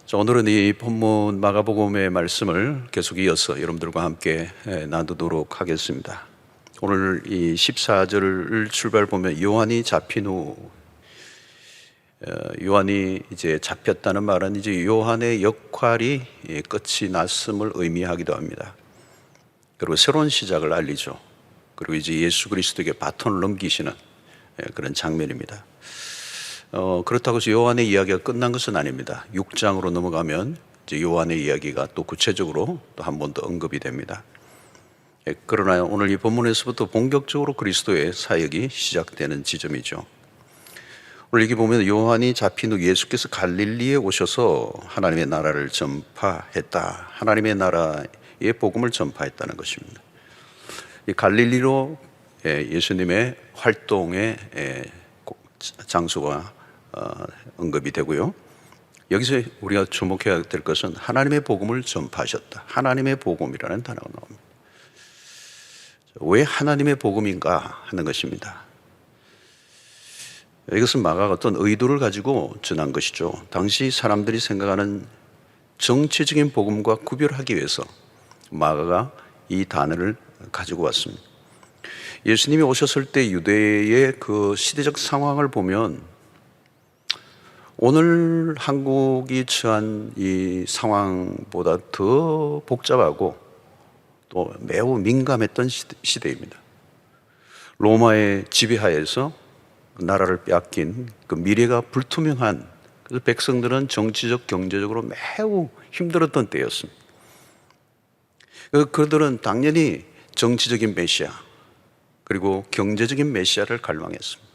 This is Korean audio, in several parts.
자, 오늘은 이 본문 마가복음의 말씀을 계속 이어서 여러분들과 함께 나누도록 하겠습니다. 오늘 이 14절을 출발 보면 요한이 잡힌 후, 요한이 이제 잡혔다는 말은 이제 요한의 역할이 끝이 났음을 의미하기도 합니다. 그리고 새로운 시작을 알리죠. 그리고 이제 예수 그리스도에게 바톤을 넘기시는 그런 장면입니다. 그렇다고 해서 요한의 이야기가 끝난 것은 아닙니다. 6장으로 넘어가면 이제 요한의 이야기가 또 구체적으로 또 한 번 더 언급이 됩니다. 그러나 오늘 이 본문에서부터 본격적으로 그리스도의 사역이 시작되는 지점이죠. 오늘 여기 보면 요한이 잡힌 후 예수께서 갈릴리에 오셔서 하나님의 나라를 전파했다. 하나님의 나라의 복음을 전파했다는 것입니다. 이 갈릴리로 예수님의 활동의 장소가 언급이 되고요. 여기서 우리가 주목해야 될 것은 하나님의 복음을 전파하셨다. 하나님의 복음이라는 단어가 나옵니다. 왜 하나님의 복음인가 하는 것입니다. 이것은 마가가 어떤 의도를 가지고 전한 것이죠. 당시 사람들이 생각하는 정치적인 복음과 구별하기 위해서 마가가 이 단어를 가지고 왔습니다. 예수님이 오셨을 때 유대의 그 시대적 상황을 보면 오늘 한국이 처한 이 상황보다 더 복잡하고 또 매우 민감했던 시대입니다. 로마의 지배하에서 나라를 빼앗긴 그 미래가 불투명한, 그래서 백성들은 정치적, 경제적으로 매우 힘들었던 때였습니다. 그들은 당연히 정치적인 메시아 그리고 경제적인 메시아를 갈망했습니다.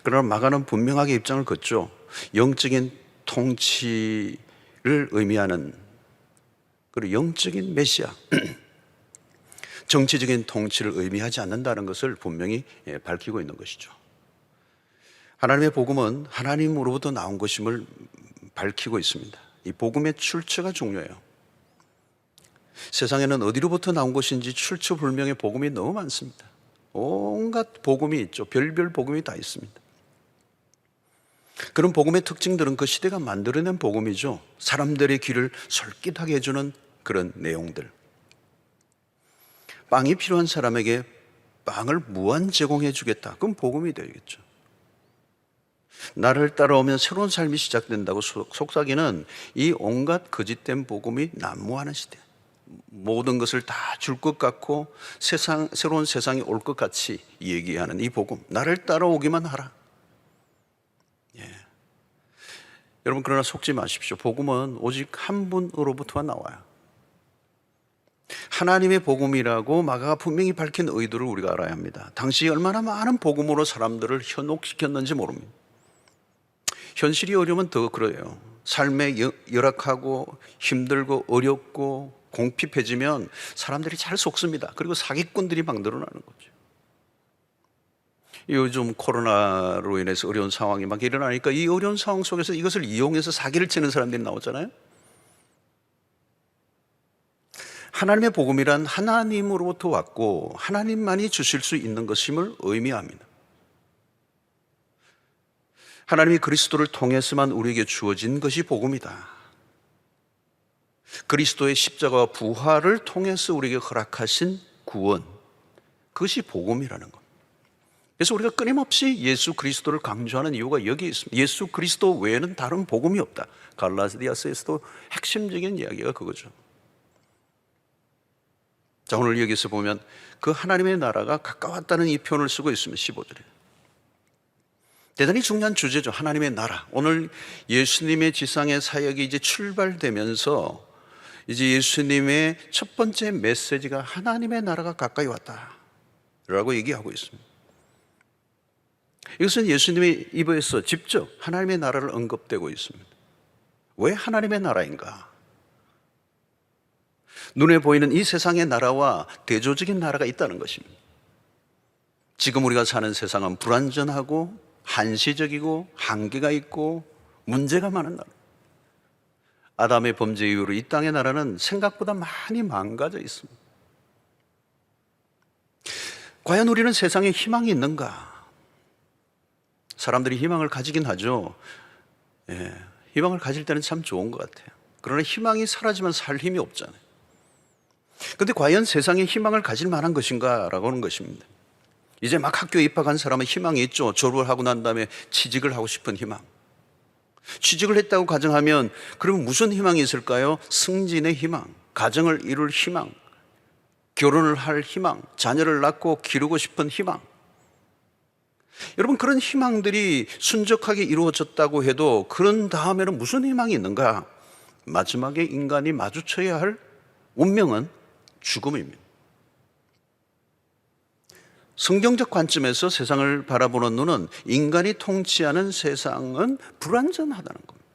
그러나 마가는 분명하게 입장을 걷죠. 영적인 통치를 의미하는 그리고 영적인 메시아, 정치적인 통치를 의미하지 않는다는 것을 분명히 밝히고 있는 것이죠. 하나님의 복음은 하나님으로부터 나온 것임을 밝히고 있습니다. 이 복음의 출처가 중요해요. 세상에는 어디로부터 나온 것인지 출처 불명의 복음이 너무 많습니다. 온갖 복음이 있죠. 별별 복음이 다 있습니다. 그런 복음의 특징들은 그 시대가 만들어낸 복음이죠. 사람들의 귀를 솔깃하게 해주는 그런 내용들. 빵이 필요한 사람에게 빵을 무한 제공해 주겠다. 그건 복음이 되겠죠. 나를 따라오면 새로운 삶이 시작된다고 속삭이는 이 온갖 거짓된 복음이 난무하는 시대. 모든 것을 다 줄 것 같고 새로운 세상이 올 것 같이 얘기하는 이 복음, 나를 따라오기만 하라. 여러분, 그러나 속지 마십시오. 복음은 오직 한 분으로부터 나와요. 하나님의 복음이라고 마가가 분명히 밝힌 의도를 우리가 알아야 합니다. 당시 얼마나 많은 복음으로 사람들을 현혹시켰는지 모릅니다. 현실이 어려우면 더 그래요. 삶에 열악하고 힘들고 어렵고 공핍해지면 사람들이 잘 속습니다. 그리고 사기꾼들이 막 늘어나는 거죠. 요즘 코로나로 인해서 어려운 상황이 막 일어나니까 이 어려운 상황 속에서 이것을 이용해서 사기를 치는 사람들이 나오잖아요. 하나님의 복음이란 하나님으로부터 왔고 하나님만이 주실 수 있는 것임을 의미합니다. 하나님이 그리스도를 통해서만 우리에게 주어진 것이 복음이다. 그리스도의 십자가와 부활을 통해서 우리에게 허락하신 구원, 그것이 복음이라는 것. 그래서 우리가 끊임없이 예수 그리스도를 강조하는 이유가 여기에 있습니다. 예수 그리스도 외에는 다른 복음이 없다. 갈라디아서에서도 핵심적인 이야기가 그거죠. 자, 오늘 여기서 보면 그 하나님의 나라가 가까웠다는 이 표현을 쓰고 있으면 15절에 대단히 중요한 주제죠. 하나님의 나라. 오늘 예수님의 지상의 사역이 이제 출발되면서 이제 예수님의 첫 번째 메시지가 하나님의 나라가 가까이 왔다 라고 얘기하고 있습니다. 이것은 예수님의 입에서 직접 하나님의 나라를 언급되고 있습니다. 왜 하나님의 나라인가? 눈에 보이는 이 세상의 나라와 대조적인 나라가 있다는 것입니다. 지금 우리가 사는 세상은 불완전하고 한시적이고 한계가 있고 문제가 많은 나라. 아담의 범죄 이후로 이 땅의 나라는 생각보다 많이 망가져 있습니다. 과연 우리는 세상에 희망이 있는가? 사람들이 희망을 가지긴 하죠. 희망을 가질 때는 참 좋은 것 같아요. 그러나 희망이 사라지면 살 힘이 없잖아요. 그런데 과연 세상에 희망을 가질 만한 것인가 라고 하는 것입니다. 이제 막 학교에 입학한 사람은 희망이 있죠. 졸업을 하고 난 다음에 취직을 하고 싶은 희망. 취직을 했다고 가정하면 그러면 무슨 희망이 있을까요? 승진의 희망, 가정을 이룰 희망, 결혼을 할 희망, 자녀를 낳고 기르고 싶은 희망. 여러분, 그런 희망들이 순적하게 이루어졌다고 해도 그런 다음에는 무슨 희망이 있는가? 마지막에 인간이 마주쳐야 할 운명은 죽음입니다. 성경적 관점에서 세상을 바라보는 눈은 인간이 통치하는 세상은 불완전하다는 겁니다.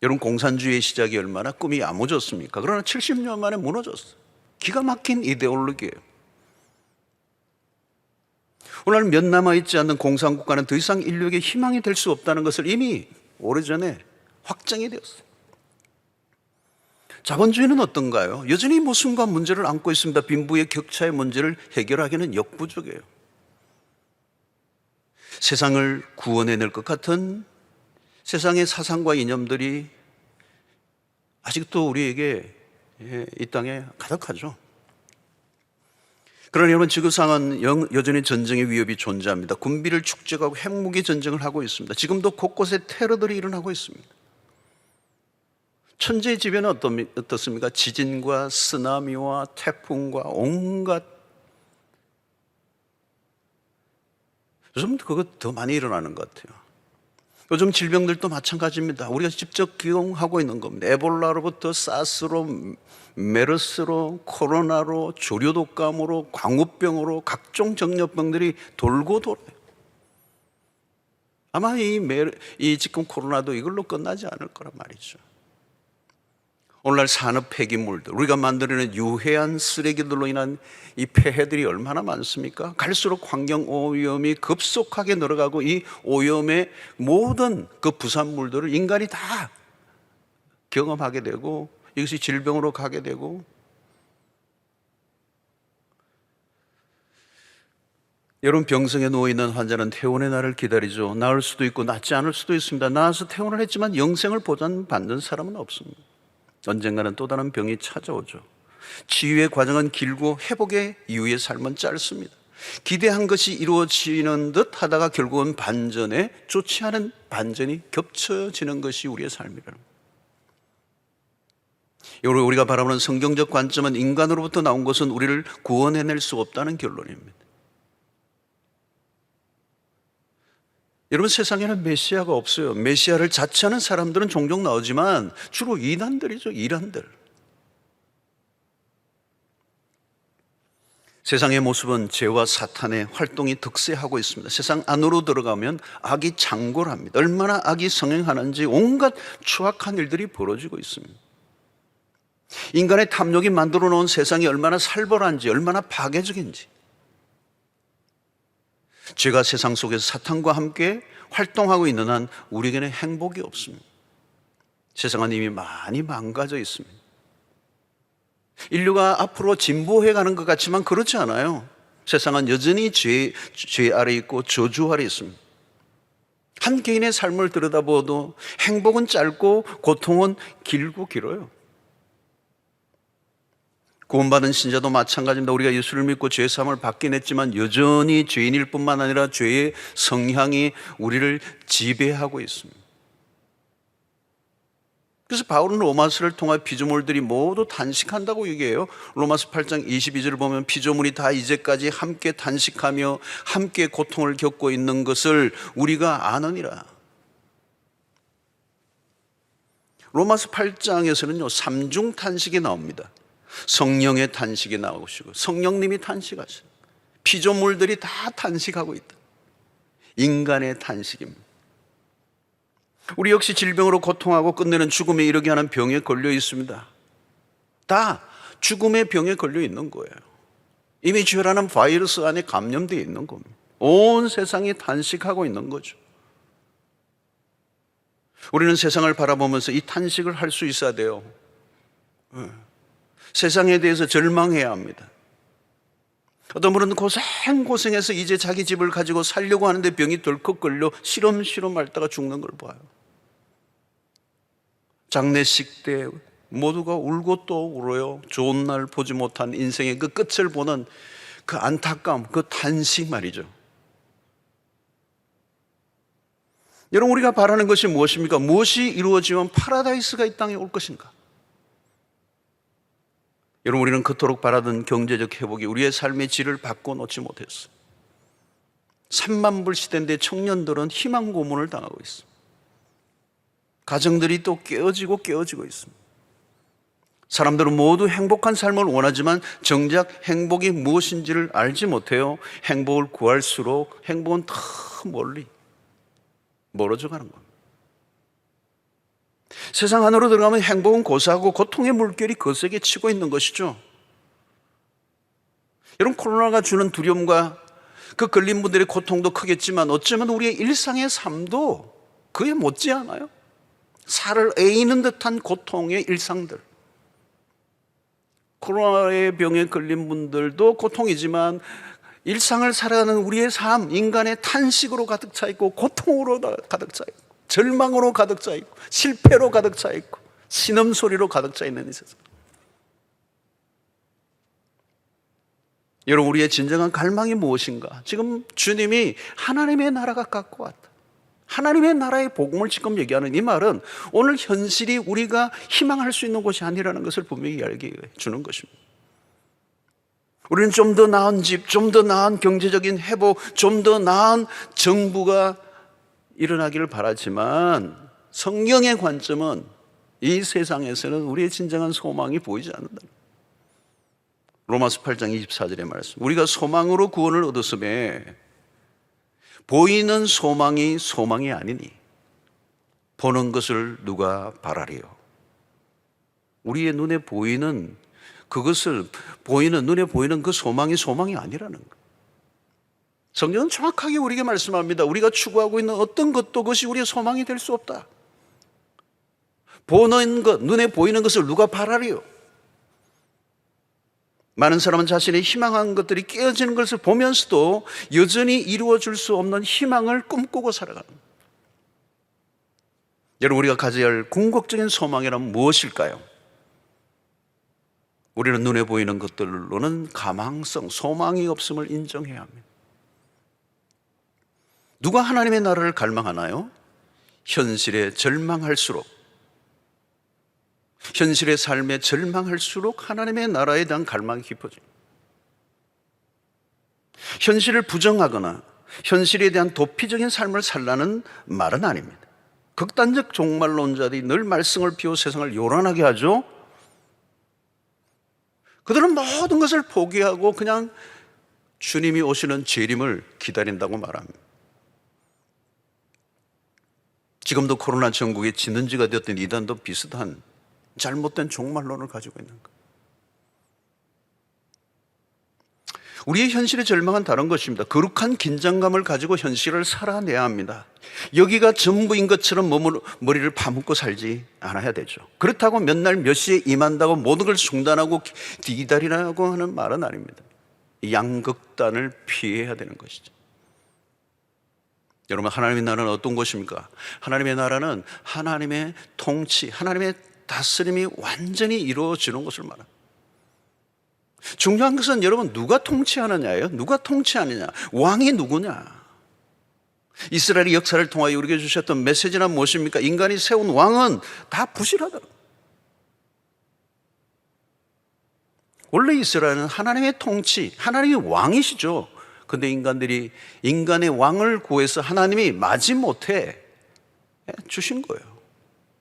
여러분, 공산주의의 시작이 얼마나 꿈이 야무졌습니까? 그러나 70년 만에 무너졌어요. 기가 막힌 이데올로기예요. 오늘 몇 남아있지 않는 공산국가는 더 이상 인류에게 희망이 될 수 없다는 것을 이미 오래전에 확정이 되었어요. 자본주의는 어떤가요? 여전히 모순과 문제를 안고 있습니다. 빈부의 격차의 문제를 해결하기는 역부족이에요. 세상을 구원해낼 것 같은 세상의 사상과 이념들이 아직도 우리에게 이 땅에 가득하죠. 그러나 여러분, 지구상은 여전히 전쟁의 위협이 존재합니다. 군비를 축적하고 핵무기 전쟁을 하고 있습니다. 지금도 곳곳에 테러들이 일어나고 있습니다. 천재의 지변은 어떻습니까? 지진과 쓰나미와 태풍과 온갖, 요즘 그거 더 많이 일어나는 것 같아요. 요즘 질병들도 마찬가지입니다. 우리가 직접 경험하고 있는 겁니다. 에볼라로부터 사스로, 메르스로, 코로나로, 조류독감으로, 광우병으로 각종 정열병들이 돌고 돌아요. 아마 이 지금 코로나도 이걸로 끝나지 않을 거란 말이죠. 오늘날 산업 폐기물들, 우리가 만들어낸 유해한 쓰레기들로 인한 이 폐해들이 얼마나 많습니까? 갈수록 환경 오염이 급속하게 늘어가고 이 오염의 모든 그 부산물들을 인간이 다 경험하게 되고 이것이 질병으로 가게 되고, 여러분, 병성에 누워있는 환자는 퇴원의 날을 기다리죠. 나을 수도 있고 낫지 않을 수도 있습니다. 나아서 퇴원을 했지만 영생을 보장받는 사람은 없습니다. 언젠가는 또 다른 병이 찾아오죠. 치유의 과정은 길고 회복의 이후의 삶은 짧습니다. 기대한 것이 이루어지는 듯 하다가 결국은 반전에 좋지 않은 반전이 겹쳐지는 것이 우리의 삶이라는 거예요. 우리가 바라보는 성경적 관점은 인간으로부터 나온 것은 우리를 구원해낼 수 없다는 결론입니다. 여러분, 세상에는 메시아가 없어요. 메시아를 자처하는 사람들은 종종 나오지만 주로 이단들이죠. 이단들. 세상의 모습은 죄와 사탄의 활동이 득세하고 있습니다. 세상 안으로 들어가면 악이 창궐합니다. 얼마나 악이 성행하는지 온갖 추악한 일들이 벌어지고 있습니다. 인간의 탐욕이 만들어 놓은 세상이 얼마나 살벌한지, 얼마나 파괴적인지. 죄가 세상 속에서 사탄과 함께 활동하고 있는 한 우리에게는 행복이 없습니다. 세상은 이미 많이 망가져 있습니다. 인류가 앞으로 진보해 가는 것 같지만 그렇지 않아요. 세상은 여전히 죄 아래 있고 저주 아래 있습니다. 한 개인의 삶을 들여다보아도 행복은 짧고 고통은 길고 길어요. 구원받은 신자도 마찬가지입니다. 우리가 예수를 믿고 죄 사함을 받긴 했지만 여전히 죄인일 뿐만 아니라 죄의 성향이 우리를 지배하고 있습니다. 그래서 바울은 로마서를 통해 피조물들이 모두 탄식한다고 얘기해요. 로마서 8장 22절을 보면 피조물이 다 이제까지 함께 탄식하며 함께 고통을 겪고 있는 것을 우리가 아느니라. 로마서 8장에서는요, 삼중 탄식이 나옵니다. 성령의 탄식이 나오시고 성령님이 탄식하시고 피조물들이 다 탄식하고 있다. 인간의 탄식입니다. 우리 역시 질병으로 고통하고 끝내는 죽음에 이르게 하는 병에 걸려 있습니다. 다 죽음의 병에 걸려 있는 거예요. 이미 죄라는 바이러스 안에 감염되어 있는 겁니다. 온 세상이 탄식하고 있는 거죠. 우리는 세상을 바라보면서 이 탄식을 할 수 있어야 돼요. 세상에 대해서 절망해야 합니다. 어떤 분은 고생해서 이제 자기 집을 가지고 살려고 하는데 병이 덜컥 걸려 시름시름 앓다가 죽는 걸 봐요. 장례식 때 모두가 울고 또 울어요. 좋은 날 보지 못한 인생의 그 끝을 보는 그 안타까움, 그 탄식 말이죠. 여러분, 우리가 바라는 것이 무엇입니까? 무엇이 이루어지면 파라다이스가 이 땅에 올 것인가? 여러분, 우리는 그토록 바라던 경제적 회복이 우리의 삶의 질을 바꿔놓지 못했어요. 3만 불 시대인데 청년들은 희망 고문을 당하고 있습니다. 가정들이 또 깨어지고 있습니다. 사람들은 모두 행복한 삶을 원하지만 정작 행복이 무엇인지를 알지 못해요. 행복을 구할수록 행복은 더 멀어져 가는 겁니다. 세상 안으로 들어가면 행복은 고사하고 고통의 물결이 거세게 치고 있는 것이죠. 여러분, 코로나가 주는 두려움과 그 걸린 분들의 고통도 크겠지만 어쩌면 우리의 일상의 삶도 그에 못지않아요. 살을 에이는 듯한 고통의 일상들. 코로나의 병에 걸린 분들도 고통이지만 일상을 살아가는 우리의 삶, 인간의 탄식으로 가득 차 있고 고통으로 가득 차 있고 절망으로 가득 차 있고 실패로 가득 차 있고 신음소리로 가득 차 있는 이 세상. 여러분, 우리의 진정한 갈망이 무엇인가? 지금 주님이 하나님의 나라가 갖고 왔다, 하나님의 나라의 복음을 지금 얘기하는 이 말은 오늘 현실이 우리가 희망할 수 있는 곳이 아니라는 것을 분명히 알게 주는 것입니다. 우리는 좀 더 나은 집, 좀 더 나은 경제적인 회복, 좀 더 나은 정부가 일어나기를 바라지만 성경의 관점은 이 세상에서는 우리의 진정한 소망이 보이지 않는다. 로마서 8장 24절의 말씀. 우리가 소망으로 구원을 얻었음에 보이는 소망이 소망이 아니니 보는 것을 누가 바라리요. 우리의 눈에 보이는 그것을 눈에 보이는 그 소망이 아니라는 것. 성경은 정확하게 우리에게 말씀합니다. 우리가 추구하고 있는 어떤 것도 그것이 우리의 소망이 될 수 없다. 보는 것, 눈에 보이는 것을 누가 바라리요. 많은 사람은 자신의 희망한 것들이 깨어지는 것을 보면서도 여전히 이루어질 수 없는 희망을 꿈꾸고 살아가는 거예요. 여러분, 우리가 가져야 할 궁극적인 소망이란 무엇일까요? 우리는 눈에 보이는 것들로는 가망성, 소망이 없음을 인정해야 합니다. 누가 하나님의 나라를 갈망하나요? 현실에 절망할수록, 현실의 삶에 절망할수록 하나님의 나라에 대한 갈망이 깊어집니다. 현실을 부정하거나 현실에 대한 도피적인 삶을 살라는 말은 아닙니다. 극단적 종말론자들이 늘 말썽을 피워 세상을 요란하게 하죠. 그들은 모든 것을 포기하고 그냥 주님이 오시는 재림을 기다린다고 말합니다. 지금도 코로나 전국의 진원지가 되었던 이단도 비슷한 잘못된 종말론을 가지고 있는 것. 우리의 현실의 절망은 다른 것입니다. 거룩한 긴장감을 가지고 현실을 살아내야 합니다. 여기가 전부인 것처럼 머리를 파묻고 살지 않아야 되죠. 그렇다고 몇 날 몇 시에 임한다고 모든 걸 중단하고 기다리라고 하는 말은 아닙니다. 양극단을 피해야 되는 것이죠. 여러분, 하나님의 나라는 어떤 것입니까? 하나님의 나라는 하나님의 통치, 하나님의 다스림이 완전히 이루어지는 것을 말합니다. 중요한 것은 여러분, 누가 통치하느냐예요. 누가 통치하느냐, 왕이 누구냐. 이스라엘의 역사를 통하여 우리에게 주셨던 메시지는 무엇입니까? 인간이 세운 왕은 다 부실하다. 원래 이스라엘은 하나님의 통치, 하나님의 왕이시죠. 근데 인간들이 인간의 왕을 구해서 하나님이 마지못해 주신 거예요.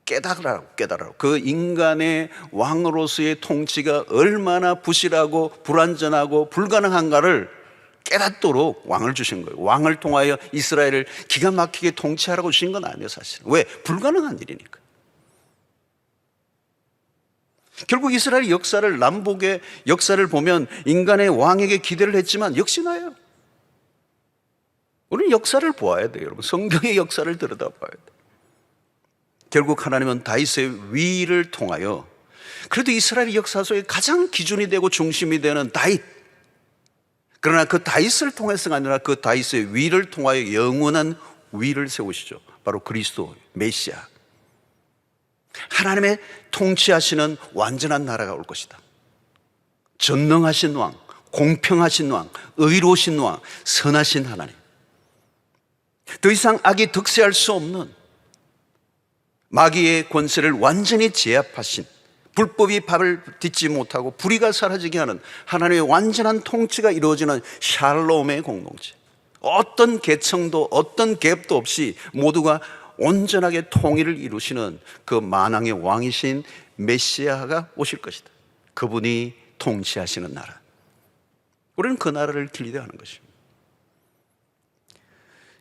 깨달으라고. 그 인간의 왕으로서의 통치가 얼마나 부실하고 불완전하고 불가능한가를 깨닫도록 왕을 주신 거예요. 왕을 통하여 이스라엘을 기가 막히게 통치하라고 주신 건 아니에요, 사실은. 왜? 불가능한 일이니까. 결국 이스라엘 역사를, 남북의 역사를 보면 인간의 왕에게 기대를 했지만 역시나요. 우리는 역사를 보아야 돼요, 여러분. 성경의 역사를 들여다봐야 돼요. 결국 하나님은 다윗의 위를 통하여, 그래도 이스라엘 역사 속에 가장 기준이 되고 중심이 되는 다윗, 그러나 그 다윗을 통해서가 아니라 그 다윗의 위를 통하여 영원한 위를 세우시죠. 바로 그리스도 메시아. 하나님의 통치하시는 완전한 나라가 올 것이다. 전능하신 왕, 공평하신 왕, 의로우신 왕, 선하신 하나님. 더 이상 악이 득세할 수 없는 마귀의 권세를 완전히 제압하신, 불법이 밥을 딛지 못하고 불의가 사라지게 하는 하나님의 완전한 통치가 이루어지는 샬롬의 공동체. 어떤 계층도 어떤 갭도 없이 모두가 온전하게 통일을 이루시는 그 만왕의 왕이신 메시아가 오실 것이다. 그분이 통치하시는 나라. 우리는 그 나라를 기대하는 것입니다.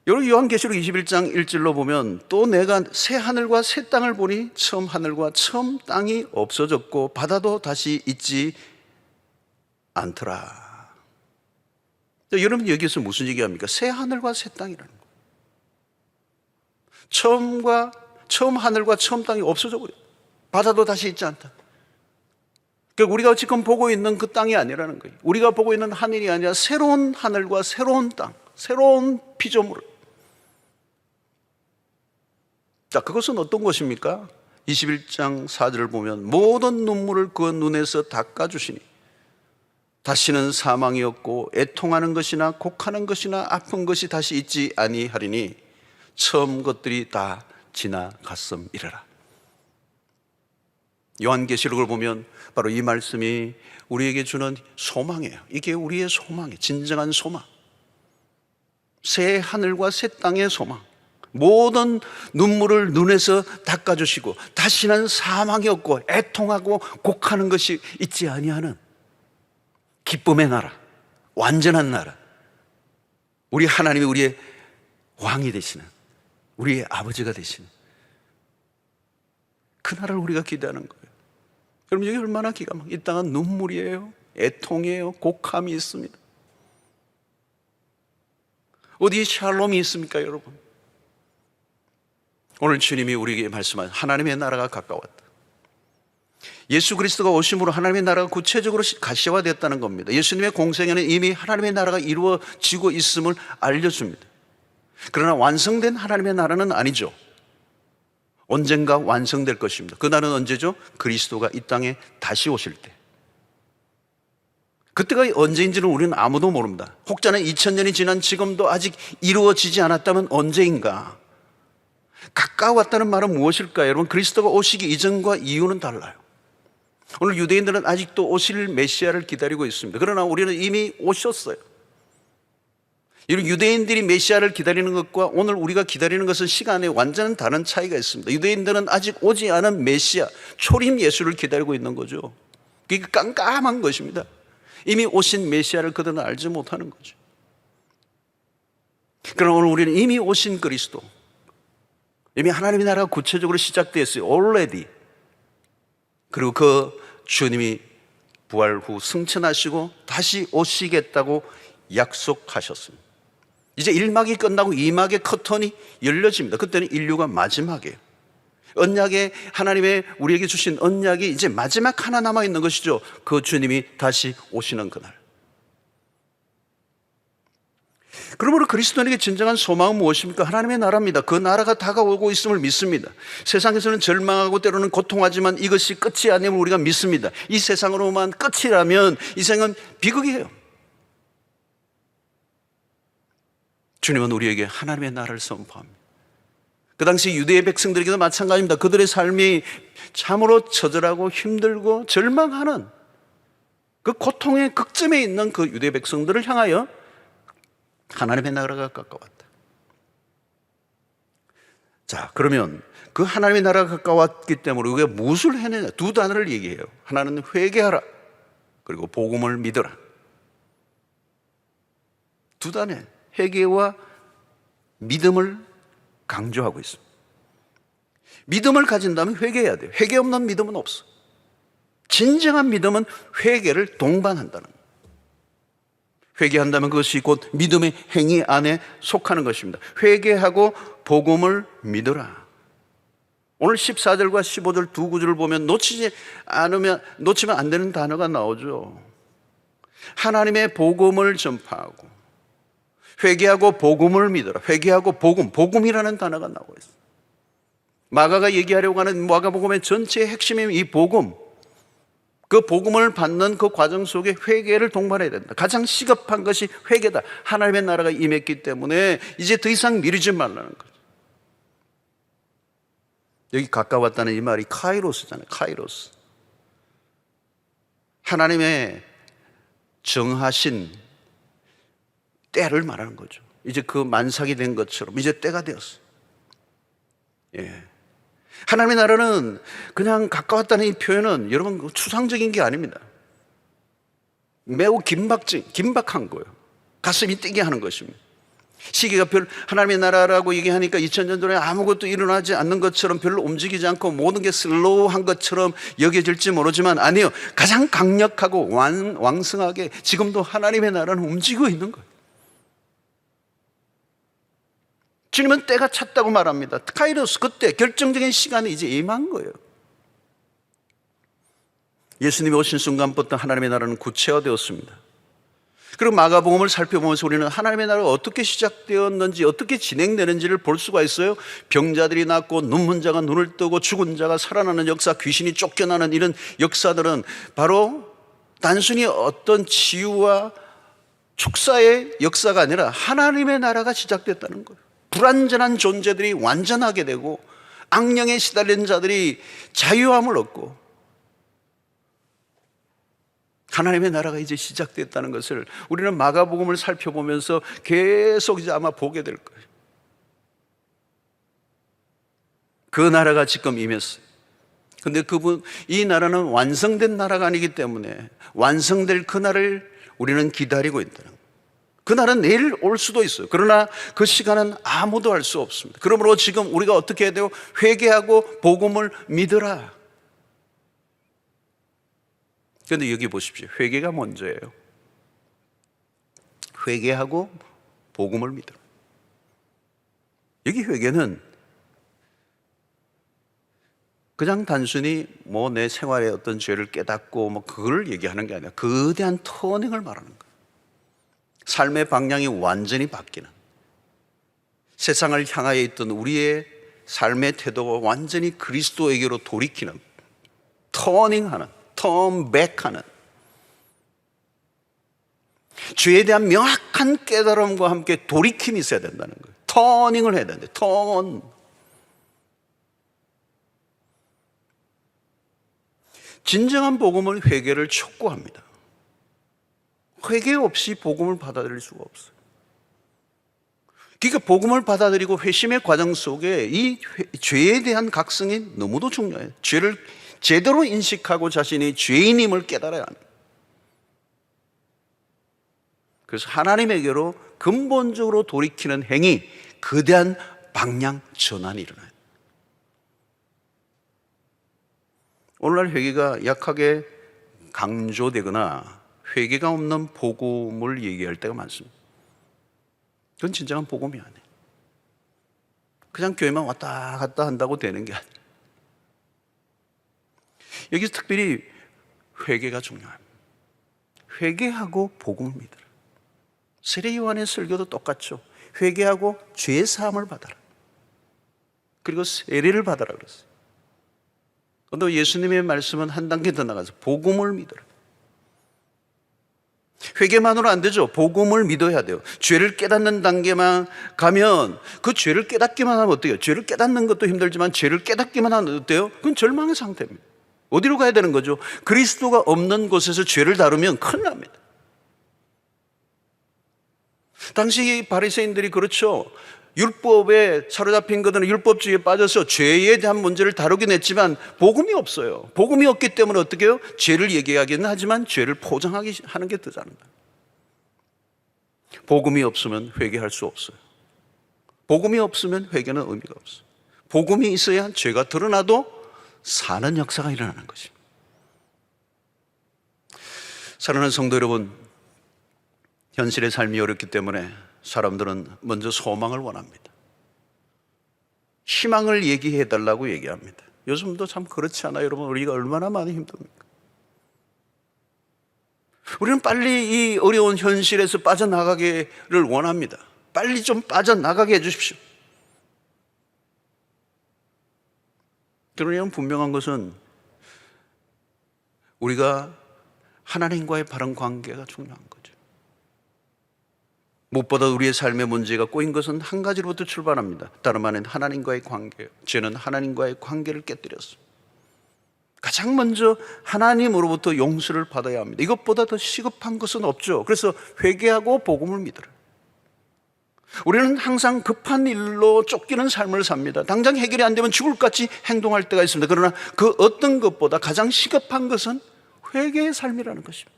여러분, 요한계시록 21장 1절로 보면 또 내가 새 하늘과 새 땅을 보니 처음 하늘과 처음 땅이 없어졌고 바다도 다시 있지 않더라. 여러분, 여기서 무슨 얘기합니까? 새 하늘과 새 땅이라는 거예요. 처음 하늘과 처음 땅이 없어져 버려요. 바다도 다시 있지 않다. 그러니까 우리가 지금 보고 있는 그 땅이 아니라는 거예요. 우리가 보고 있는 하늘이 아니라 새로운 하늘과 새로운 땅, 새로운 피조물. 자, 그것은 어떤 것입니까? 21장 4절을 보면 모든 눈물을 그 눈에서 닦아주시니 다시는 사망이 없고 애통하는 것이나 곡하는 것이나 아픈 것이 다시 있지 아니하리니 처음 것들이 다 지나갔음이라라. 요한계시록을 보면 바로 이 말씀이 우리에게 주는 소망이에요. 이게 우리의 소망이에요. 진정한 소망. 새 하늘과 새 땅의 소망. 모든 눈물을 눈에서 닦아주시고 다시는 사망이 없고 애통하고 곡하는 것이 있지 아니하는 기쁨의 나라, 완전한 나라. 우리 하나님이 우리의 왕이 되시는, 우리의 아버지가 되시는 그 나라를 우리가 기대하는 거예요. 여러분, 여기 얼마나 기가 막히게, 이 땅은 눈물이에요, 애통이에요, 곡함이 있습니다. 어디에 샬롬이 있습니까, 여러분? 오늘 주님이 우리에게 말씀한 하나님의 나라가 가까웠다. 예수 그리스도가 오심으로 하나님의 나라가 구체적으로 가시화됐다는 겁니다. 예수님의 공생에는 이미 하나님의 나라가 이루어지고 있음을 알려줍니다. 그러나 완성된 하나님의 나라는 아니죠. 언젠가 완성될 것입니다. 그 날은 언제죠? 그리스도가 이 땅에 다시 오실 때. 그때가 언제인지는 우리는 아무도 모릅니다. 혹자는 2000년이 지난 지금도 아직 이루어지지 않았다면 언제인가? 가까웠다는 말은 무엇일까요? 여러분, 그리스도가 오시기 이전과 이후는 달라요. 오늘 유대인들은 아직도 오실 메시아를 기다리고 있습니다. 그러나 우리는 이미 오셨어요. 유대인들이 메시아를 기다리는 것과 오늘 우리가 기다리는 것은 시간에 완전히 다른 차이가 있습니다. 유대인들은 아직 오지 않은 메시아, 초림 예수를 기다리고 있는 거죠. 그게 깜깜한 것입니다. 이미 오신 메시아를 그들은 알지 못하는 거죠. 그러나 오늘 우리는 이미 오신 그리스도, 이미 하나님의 나라가 구체적으로 시작되었어요. already. 그리고 그 주님이 부활 후 승천하시고 다시 오시겠다고 약속하셨습니다. 이제 1막이 끝나고 2막의 커튼이 열려집니다. 그때는 인류가 마지막이에요. 언약에 하나님의 우리에게 주신 언약이 이제 마지막 하나 남아있는 것이죠. 그 주님이 다시 오시는 그날. 그러므로 그리스도인에게 진정한 소망은 무엇입니까? 하나님의 나라입니다. 그 나라가 다가오고 있음을 믿습니다. 세상에서는 절망하고 때로는 고통하지만 이것이 끝이 아님을 우리가 믿습니다. 이 세상으로만 끝이라면 이 생은 비극이에요. 주님은 우리에게 하나님의 나라를 선포합니다. 그 당시 유대의 백성들에게도 마찬가지입니다. 그들의 삶이 참으로 처절하고 힘들고 절망하는 그 고통의 극점에 있는 그 유대 백성들을 향하여 하나님의 나라가 가까웠다. 자, 그러면 그 하나님의 나라가 가까웠기 때문에 우리가 무엇을 해내냐? 두 단어를 얘기해요. 하나는 회개하라, 그리고 복음을 믿어라. 두 단어, 회개와 믿음을 강조하고 있습니다. 믿음을 가진다면 회개해야 돼요. 회개 없는 믿음은 없어. 진정한 믿음은 회개를 동반한다는 거예요. 회개한다면 그것이 곧 믿음의 행위 안에 속하는 것입니다. 회개하고 복음을 믿어라. 오늘 14절과 15절 두 구절을 보면 놓치면 안 되는 단어가 나오죠. 하나님의 복음을 전파하고 회개하고 복음을 믿어라. 회개하고 복음이라는 단어가 나오고 있어요. 마가가 얘기하려고 하는 마가복음의 전체의 핵심이 이 복음, 그 복음을 받는 그 과정 속에 회개를 동반해야 된다. 가장 시급한 것이 회개다. 하나님의 나라가 임했기 때문에 이제 더 이상 미루지 말라는 거죠. 여기 가까웠다는 이 말이 카이로스잖아요. 카이로스. 하나님의 정하신 때를 말하는 거죠. 이제 그 만삭이 된 것처럼 이제 때가 되었어요. 예. 하나님의 나라는 그냥 가까웠다는 이 표현은 여러분 추상적인 게 아닙니다. 매우 긴박한 거예요. 가슴이 뛰게 하는 것입니다. 시기가 하나님의 나라라고 얘기하니까 2000년 전에 아무것도 일어나지 않는 것처럼 별로 움직이지 않고 모든 게 슬로우한 것처럼 여겨질지 모르지만 아니요. 가장 강력하고 왕성하게 지금도 하나님의 나라는 움직이고 있는 거예요. 주님은 때가 찼다고 말합니다. 카이로스, 그때 결정적인 시간이 이제 임한 거예요. 예수님이 오신 순간부터 하나님의 나라는 구체화되었습니다. 그리고 마가복음을 살펴보면서 우리는 하나님의 나라가 어떻게 시작되었는지, 어떻게 진행되는지를 볼 수가 있어요. 병자들이 낫고 눈먼 자가 눈을 뜨고 죽은 자가 살아나는 역사, 귀신이 쫓겨나는 이런 역사들은 바로 단순히 어떤 치유와 축사의 역사가 아니라 하나님의 나라가 시작됐다는 거예요. 불완전한 존재들이 완전하게 되고 악령에 시달린 자들이 자유함을 얻고 하나님의 나라가 이제 시작됐다는 것을 우리는 마가복음을 살펴보면서 계속 이제 아마 보게 될 거예요. 그 나라가 지금 임했어요. 근데 이 나라는 완성된 나라가 아니기 때문에 완성될 그날을 우리는 기다리고 있다는 거예요. 그날은 내일 올 수도 있어요. 그러나 그 시간은 아무도 알 수 없습니다. 그러므로 지금 우리가 어떻게 해야 돼요? 회개하고 복음을 믿으라. 그런데 여기 보십시오. 회개가 먼저예요. 회개하고 복음을 믿으라. 여기 회개는 그냥 단순히 내 생활의 어떤 죄를 깨닫고 그걸 얘기하는 게 아니라 거대한 터닝을 말하는 거예요. 삶의 방향이 완전히 바뀌는, 세상을 향하여 있던 우리의 삶의 태도가 완전히 그리스도에게로 돌이키는, 터닝하는, 턴백하는, 죄에 대한 명확한 깨달음과 함께 돌이킴이 있어야 된다는 거예요. 터닝을 해야 되는데, 진정한 복음은 회개를 촉구합니다. 회개 없이 복음을 받아들일 수가 없어요. 그러니까 복음을 받아들이고 회심의 과정 속에 이 죄에 대한 각성이 너무도 중요해요. 죄를 제대로 인식하고 자신이 죄인임을 깨달아야 합니다. 그래서 하나님에게로 근본적으로 돌이키는 행위, 거대한 방향 전환이 일어나요. 오늘날 회개가 약하게 강조되거나 회개가 없는 복음을 얘기할 때가 많습니다. 그건 진정한 복음이 아니에요. 그냥 교회만 왔다 갔다 한다고 되는 게 아니에요. 여기서 특별히 회개가 중요합니다. 회개하고 복음을 믿으라. 세례 요한의 설교도 똑같죠. 회개하고 죄 사함을 받아라. 그리고 세례를 받아라 그랬어요. 그런데 예수님의 말씀은 한 단계 더 나가서 복음을 믿으라. 회개만으로 안 되죠. 복음을 믿어야 돼요. 죄를 깨닫는 단계만 가면 그 죄를 깨닫기만 하면 어때요? 죄를 깨닫는 것도 힘들지만 죄를 깨닫기만 하면 어때요? 그건 절망의 상태입니다. 어디로 가야 되는 거죠? 그리스도가 없는 곳에서 죄를 다루면 큰일 납니다. 당시 바리새인들이 그렇죠. 율법에 사로잡힌 것들은 율법주의에 빠져서 죄에 대한 문제를 다루긴 했지만 복음이 없어요. 복음이 없기 때문에 어떻게 해요? 죄를 얘기하기는 하지만 죄를 포장하기 하는 게 더 잘한다. 복음이 없으면 회개할 수 없어요. 복음이 없으면 회개는 의미가 없어요. 복음이 있어야 죄가 드러나도 사는 역사가 일어나는 것입니다. 사랑하는 성도 여러분, 현실의 삶이 어렵기 때문에 사람들은 먼저 소망을 원합니다. 희망을 얘기해 달라고 얘기합니다. 요즘도 참 그렇지 않아요, 여러분? 우리가 얼마나 많이 힘듭니까? 우리는 빨리 이 어려운 현실에서 빠져나가기를 원합니다. 빨리 좀 빠져나가게 해주십시오. 그러나 분명한 것은 우리가 하나님과의 바른 관계가 중요한 거죠. 무엇보다 우리의 삶의 문제가 꼬인 것은 한 가지로부터 출발합니다. 다름 아닌 하나님과의 관계예요. 죄는 하나님과의 관계를 깨뜨렸습니다. 가장 먼저 하나님으로부터 용서를 받아야 합니다. 이것보다 더 시급한 것은 없죠. 그래서 회개하고 복음을 믿으라. 우리는 항상 급한 일로 쫓기는 삶을 삽니다. 당장 해결이 안 되면 죽을 것 같이 행동할 때가 있습니다. 그러나 그 어떤 것보다 가장 시급한 것은 회개의 삶이라는 것입니다.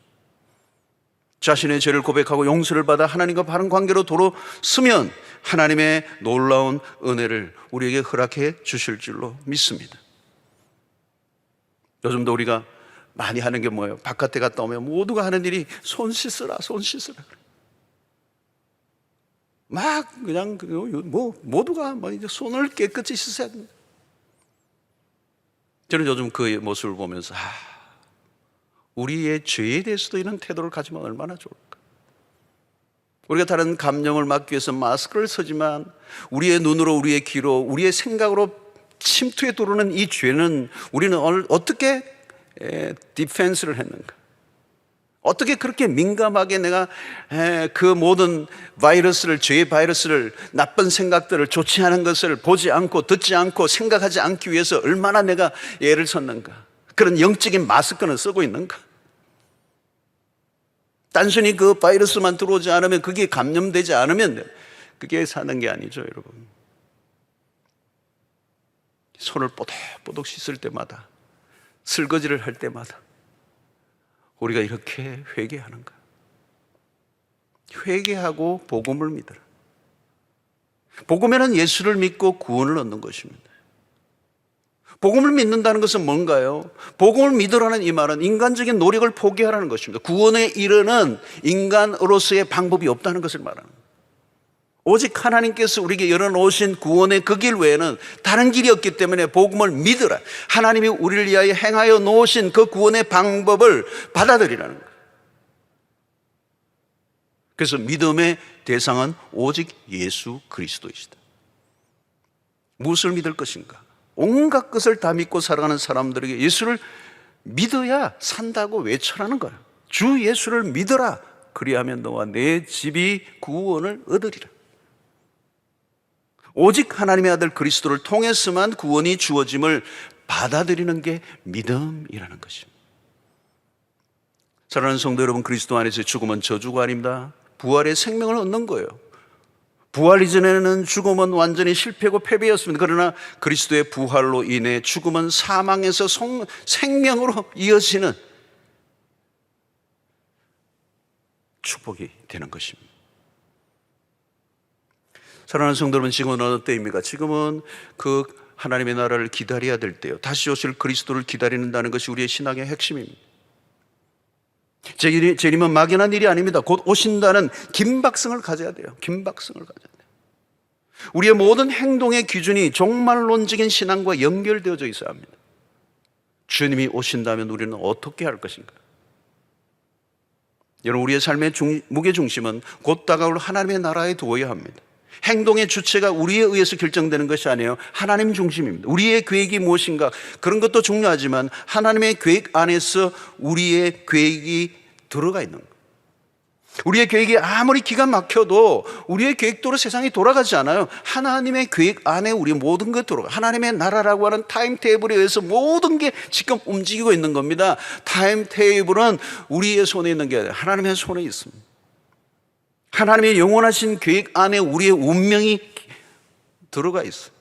자신의 죄를 고백하고 용서를 받아 하나님과 바른 관계로 돌아서면 하나님의 놀라운 은혜를 우리에게 허락해 주실 줄로 믿습니다. 요즘도 우리가 많이 하는 게 뭐예요? 바깥에 갔다 오면 모두가 하는 일이 손 씻으라, 손 씻으라. 막 그냥 모두가 이제 손을 깨끗이 씻어야 됩니다. 저는 요즘 그 모습을 보면서 우리의 죄에 대해서도 이런 태도를 가지면 얼마나 좋을까. 우리가 다른 감염을 막기 위해서 마스크를 쓰지만 우리의 눈으로, 우리의 귀로, 우리의 생각으로 침투해 들어오는 이 죄는 우리는 어떻게 디펜스를 했는가? 어떻게 그렇게 민감하게 내가 그 모든 바이러스를, 죄의 바이러스를, 나쁜 생각들을, 좋지 않은 것을 보지 않고 듣지 않고 생각하지 않기 위해서 얼마나 내가 애를 썼는가? 그런 영적인 마스크는 쓰고 있는가? 단순히 그 바이러스만 들어오지 않으면, 그게 감염되지 않으면 그게 사는 게 아니죠, 여러분. 손을 뽀득뽀득 씻을 때마다, 설거지를 할 때마다 우리가 이렇게 회개하는가? 회개하고 복음을 믿으라. 복음에는 예수를 믿고 구원을 얻는 것입니다. 복음을 믿는다는 것은 뭔가요? 복음을 믿으라는 이 말은 인간적인 노력을 포기하라는 것입니다. 구원에 이르는 인간으로서의 방법이 없다는 것을 말하는 거예요. 오직 하나님께서 우리에게 열어놓으신 구원의 그 길 외에는 다른 길이 없기 때문에 복음을 믿으라. 하나님이 우리를 위하여 행하여 놓으신 그 구원의 방법을 받아들이라는 거예요. 그래서 믿음의 대상은 오직 예수 그리스도이시다. 무엇을 믿을 것인가? 온갖 것을 다 믿고 살아가는 사람들에게 예수를 믿어야 산다고 외쳐라는 거예요. 주 예수를 믿어라. 그리하면 너와 내 집이 구원을 얻으리라. 오직 하나님의 아들 그리스도를 통해서만 구원이 주어짐을 받아들이는 게 믿음이라는 것입니다. 사랑하는 성도 여러분, 그리스도 안에서 죽음은 저주가 아닙니다. 부활의 생명을 얻는 거예요. 부활 이전에는 죽음은 완전히 실패고 패배였습니다. 그러나 그리스도의 부활로 인해 죽음은 사망에서 생명으로 이어지는 축복이 되는 것입니다. 사랑하는 성도 여러분, 지금은 어느 때입니까? 지금은 그 하나님의 나라를 기다려야 될 때요. 다시 오실 그리스도를 기다리는다는 것이 우리의 신앙의 핵심입니다. 재림은 막연한 일이 아닙니다. 곧 오신다는 긴박성을 가져야 돼요. 긴박성을 가져야 돼요. 우리의 모든 행동의 기준이 종말론적인 신앙과 연결되어져 있어야 합니다. 주님이 오신다면 우리는 어떻게 할 것인가? 여러분, 우리의 삶의 무게중심은 곧 다가올 하나님의 나라에 두어야 합니다. 행동의 주체가 우리에 의해서 결정되는 것이 아니에요. 하나님 중심입니다. 우리의 계획이 무엇인가, 그런 것도 중요하지만 하나님의 계획 안에서 우리의 계획이 들어가 있는 거예요. 우리의 계획이 아무리 기가 막혀도 우리의 계획대로 세상이 돌아가지 않아요. 하나님의 계획 안에 우리 모든 것 들어가. 하나님의 나라라고 하는 타임테이블에 의해서 모든 게 지금 움직이고 있는 겁니다. 타임테이블은 우리의 손에 있는 게 아니라 하나님의 손에 있습니다. 하나님의 영원하신 계획 안에 우리의 운명이 들어가 있어요.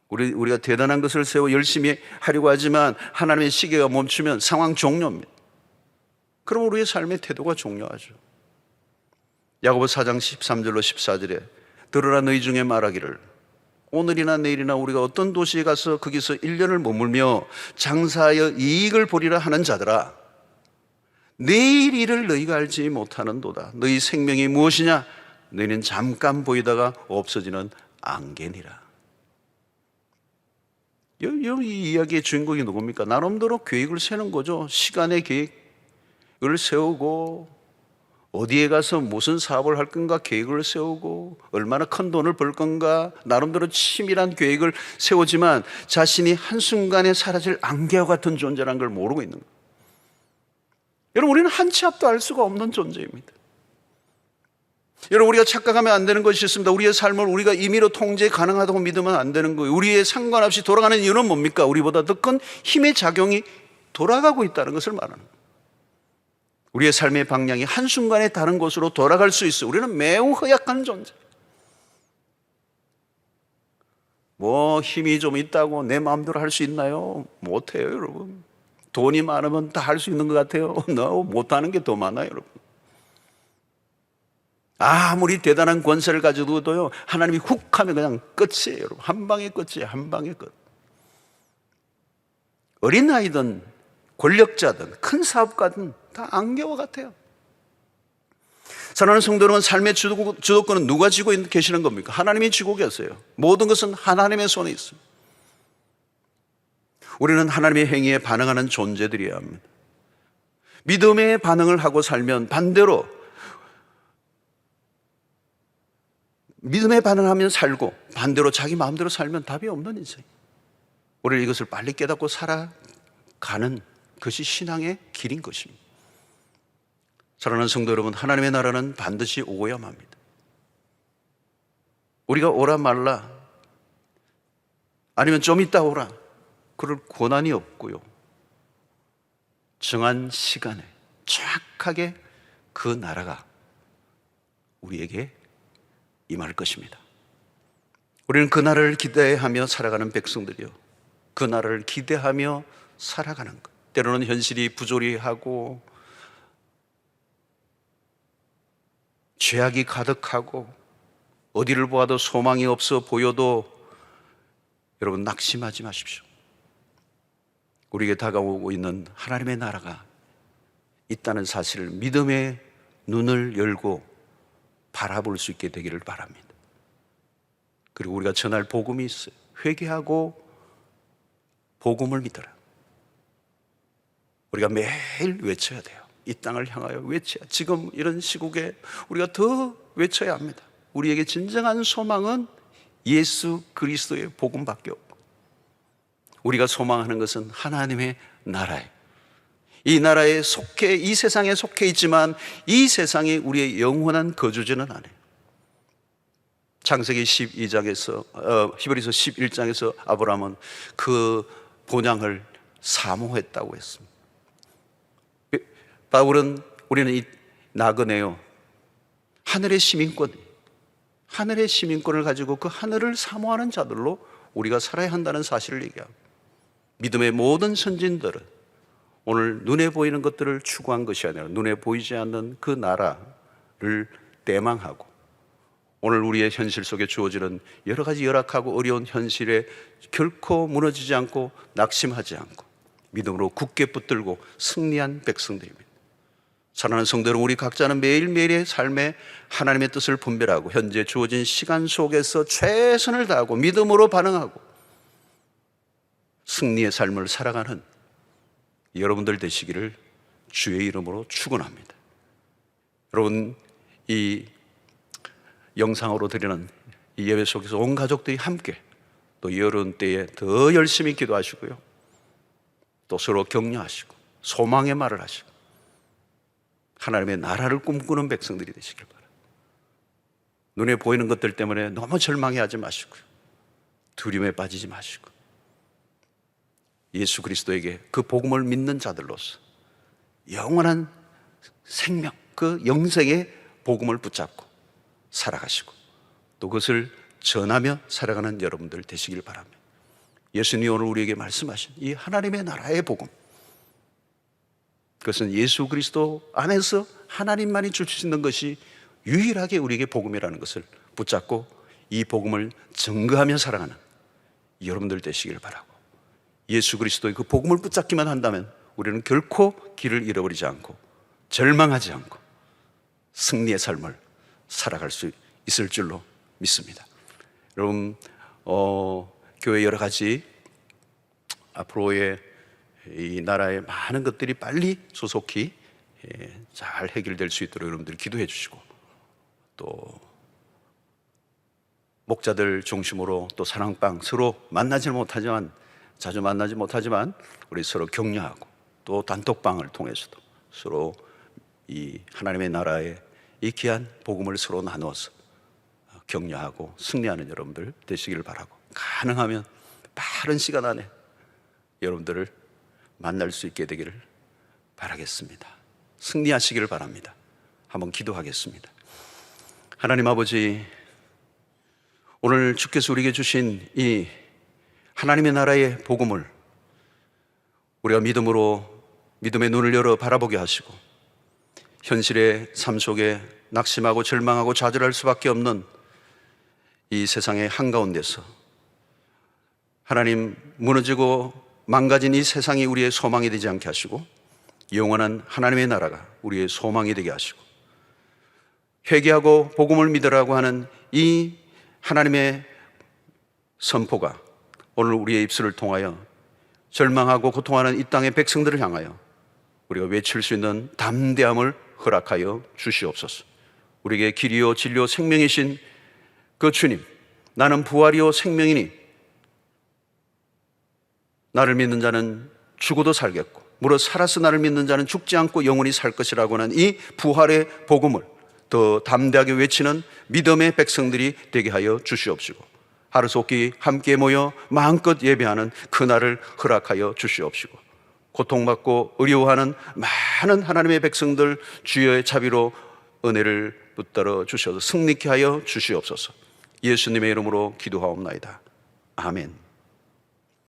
우리가 대단한 것을 세워 열심히 하려고 하지만 하나님의 시계가 멈추면 상황 종료입니다. 그럼 우리의 삶의 태도가 종료하죠. 야고보 4장 13절로 14절에 들으라, 너희 중에 말하기를 오늘이나 내일이나 우리가 어떤 도시에 가서 거기서 1년을 머물며 장사하여 이익을 보리라 하는 자들아, 내일 일을 너희가 알지 못하는도다. 너희 생명이 무엇이냐? 너희는 잠깐 보이다가 없어지는 안개니라. 이 이야기의 주인공이 누굽니까? 나름대로 계획을 세는 거죠. 시간의 계획, 을 세우고 어디에 가서 무슨 사업을 할 건가 계획을 세우고 얼마나 큰 돈을 벌 건가 나름대로 치밀한 계획을 세우지만 자신이 한순간에 사라질 안개와 같은 존재라는 걸 모르고 있는 거예요. 여러분, 우리는 한 치 앞도 알 수가 없는 존재입니다. 여러분, 우리가 착각하면 안 되는 것이 있습니다. 우리의 삶을 우리가 임의로 통제 가능하다고 믿으면 안 되는 거예요. 우리의 상관없이 돌아가는 이유는 뭡니까? 우리보다 더 큰 힘의 작용이 돌아가고 있다는 것을 말하는 거예요. 우리의 삶의 방향이 한순간에 다른 곳으로 돌아갈 수 있어요. 우리는 매우 허약한 존재. 뭐 힘이 좀 있다고 내 마음대로 할 수 있나요? 못해요, 여러분. 돈이 많으면 다 할 수 있는 것 같아요. 너 못하는 게 더 많아요, 여러분. 아무리 대단한 권세를 가지고도요, 하나님이 훅 하면 그냥 끝이에요, 여러분. 한 방에 끝이에요, 한 방에 끝. 어린아이든 권력자든 큰 사업가든 다 안개와 같아요. 사랑하는 성도 여러분, 삶의 주도권은 누가 쥐고 계시는 겁니까? 하나님이 쥐고 계세요. 모든 것은 하나님의 손에 있습니다. 우리는 하나님의 행위에 반응하는 존재들이어야 합니다. 믿음의 반응을 하고 살면 반대로 믿음의 반응하면 살고 반대로 자기 마음대로 살면 답이 없는 인생. 우리는 이것을 빨리 깨닫고 살아가는 것이 신앙의 길인 것입니다. 사랑하는 성도 여러분, 하나님의 나라는 반드시 오고야만 합니다. 우리가 오라 말라 아니면 좀 이따 오라 그럴 권한이 없고요. 정한 시간에 정확하게 그 나라가 우리에게 임할 것입니다. 우리는 그 나라를 기대하며 살아가는 백성들이요, 그 나라를 기대하며 살아가는 것. 때로는 현실이 부조리하고 죄악이 가득하고 어디를 보아도 소망이 없어 보여도 여러분, 낙심하지 마십시오. 우리에게 다가오고 있는 하나님의 나라가 있다는 사실을 믿음의 눈을 열고 바라볼 수 있게 되기를 바랍니다. 그리고 우리가 전할 복음이 있어요. 회개하고 복음을 믿어라. 우리가 매일 외쳐야 돼요. 이 땅을 향하여 외쳐야, 지금 이런 시국에 우리가 더 외쳐야 합니다. 우리에게 진정한 소망은 예수 그리스도의 복음밖에 없고, 우리가 소망하는 것은 하나님의 나라에, 이 나라에 속해, 이 세상에 속해 있지만 이 세상이 우리의 영원한 거주지는 아니에요. 창세기 12장에서 히브리서 11장에서 아브라함은 그 본향을 사모했다고 했습니다. 바울은 우리는 이 나그네요, 하늘의 시민권을 가지고 그 하늘을 사모하는 자들로 우리가 살아야 한다는 사실을 얘기하고, 믿음의 모든 선진들은 오늘 눈에 보이는 것들을 추구한 것이 아니라 눈에 보이지 않는 그 나라를 대망하고, 오늘 우리의 현실 속에 주어지는 여러 가지 열악하고 어려운 현실에 결코 무너지지 않고 낙심하지 않고 믿음으로 굳게 붙들고 승리한 백성들입니다. 사랑하는 성도 여러분, 우리 각자는 매일매일의 삶에 하나님의 뜻을 분별하고 현재 주어진 시간 속에서 최선을 다하고 믿음으로 반응하고 승리의 삶을 살아가는 여러분들 되시기를 주의 이름으로 축원합니다. 여러분, 이 영상으로 드리는 이 예배 속에서 온 가족들이 함께 또 이 어려운 때에 더 열심히 기도하시고요, 또 서로 격려하시고 소망의 말을 하시고 하나님의 나라를 꿈꾸는 백성들이 되시길 바랍니다. 눈에 보이는 것들 때문에 너무 절망해하지 마시고요, 두려움에 빠지지 마시고 예수 그리스도에게 그 복음을 믿는 자들로서 영원한 생명, 그 영생의 복음을 붙잡고 살아가시고 또 그것을 전하며 살아가는 여러분들 되시길 바랍니다. 예수님이 오늘 우리에게 말씀하신 이 하나님의 나라의 복음, 그것은 예수 그리스도 안에서 하나님만이 줄 수 있는 것이 유일하게 우리에게 복음이라는 것을 붙잡고 이 복음을 증거하며 살아가는 여러분들 되시길 바라고, 예수 그리스도의 그 복음을 붙잡기만 한다면 우리는 결코 길을 잃어버리지 않고 절망하지 않고 승리의 삶을 살아갈 수 있을 줄로 믿습니다. 여러분, 교회 여러 가지 앞으로의 이 나라의 많은 것들이 빨리 소속히 잘 해결될 수 있도록 여러분들이 기도해 주시고, 또 목자들 중심으로 또 사랑방, 서로 자주 만나지 못하지만 우리 서로 격려하고, 또 단톡방을 통해서도 서로 이 하나님의 나라의 이 귀한 복음을 서로 나누어서 격려하고 승리하는 여러분들 되시기를 바라고, 가능하면 빠른 시간 안에 여러분들을 만날 수 있게 되기를 바라겠습니다. 승리하시기를 바랍니다. 한번 기도하겠습니다. 하나님 아버지, 오늘 주께서 우리에게 주신 이 하나님의 나라의 복음을 우리가 믿음의 눈을 열어 바라보게 하시고, 현실의 삶 속에 낙심하고 절망하고 좌절할 수밖에 없는 이 세상의 한가운데서 하나님, 무너지고 망가진 이 세상이 우리의 소망이 되지 않게 하시고, 영원한 하나님의 나라가 우리의 소망이 되게 하시고, 회개하고 복음을 믿으라고 하는 이 하나님의 선포가 오늘 우리의 입술을 통하여 절망하고 고통하는 이 땅의 백성들을 향하여 우리가 외칠 수 있는 담대함을 허락하여 주시옵소서. 우리에게 길이요 진리요 생명이신 그 주님, 나는 부활이요 생명이니 나를 믿는 자는 죽어도 살겠고 무릇 살아서 나를 믿는 자는 죽지 않고 영원히 살 것이라고 하는 이 부활의 복음을 더 담대하게 외치는 믿음의 백성들이 되게 하여 주시옵시고, 하루속히 함께 모여 마음껏 예배하는 그날을 허락하여 주시옵시고, 고통받고 어려워하는 많은 하나님의 백성들 주여의 자비로 은혜를 붙들어 주셔서 승리케 하여 주시옵소서. 예수님의 이름으로 기도하옵나이다. 아멘.